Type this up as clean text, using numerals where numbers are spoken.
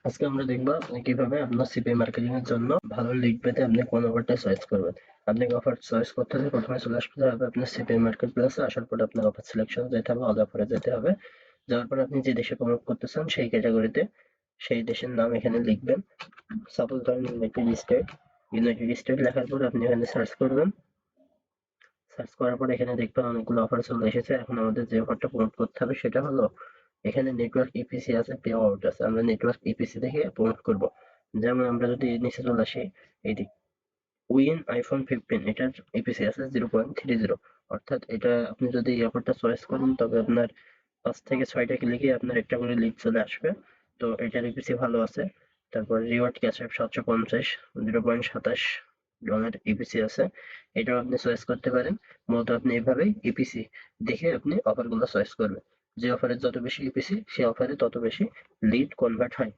আজকে আমরা দেখবো আপনি কিভাবে আপনার সিপিএ মার্কেটিং এর জন্য ভালো লিড পেতে আপনি কোন অফারটা চয়েস করবেন। আপনি অফার চয়েস করতে হলে প্রথমে চলে আসতে হবে আপনার সিপিএ মার্কেট প্লেসে। আসার পর আপনার অফার সিলেকশন যেতে হবে, অল অফারে যেতে হবে। যাওয়ার পর আপনি যে দেশে প্রমোট করতে চান সেই ক্যাটাগরিতে সেই দেশের নাম এখানে লিখবেন। সাপোজ ধরেন ইউনাইটেড স্টেট লেখার পর আপনি এখানে সার্চ করবেন। সার্চ করার পর এখানে দেখবেন অনেকগুলো অফার চলে এসেছে। এখন আমাদের যে অফারটা প্রমোট করতে হবে সেটা হলো, এখানে নেটওয়ার্ক ইপিসি আছে, পে আউট আছে। আমরা নেটওয়ার্ক ইপিসি দেখে প্রমোট করব। যেমন আমরা যদি নিচে চলে আসি, এই দিক উইন আইফোন 15 এটার ইপিসি আছে 0.30। অর্থাৎ এটা আপনি যদি এই অফারটা চয়েস করেন তবে আপনার 5 থেকে 6টা ক্লিকে আপনার একটা করে লিড চলে আসবে। তো এটার ইপিসি ভালো আছে। তারপর রিওয়ার্ড ক্যাশব্যাক 750 $0.27 ইপিসি আছে। এটাও আপনি চয়েস করতে পারেন। মূলত আপনি এভাবেই ইপিসি দেখে আপনি অফারগুলো চয়েস করবেন। যে অফারে যত বেশি ইপিসি সে অফারে তত বেশি লিড কনভার্ট হয়।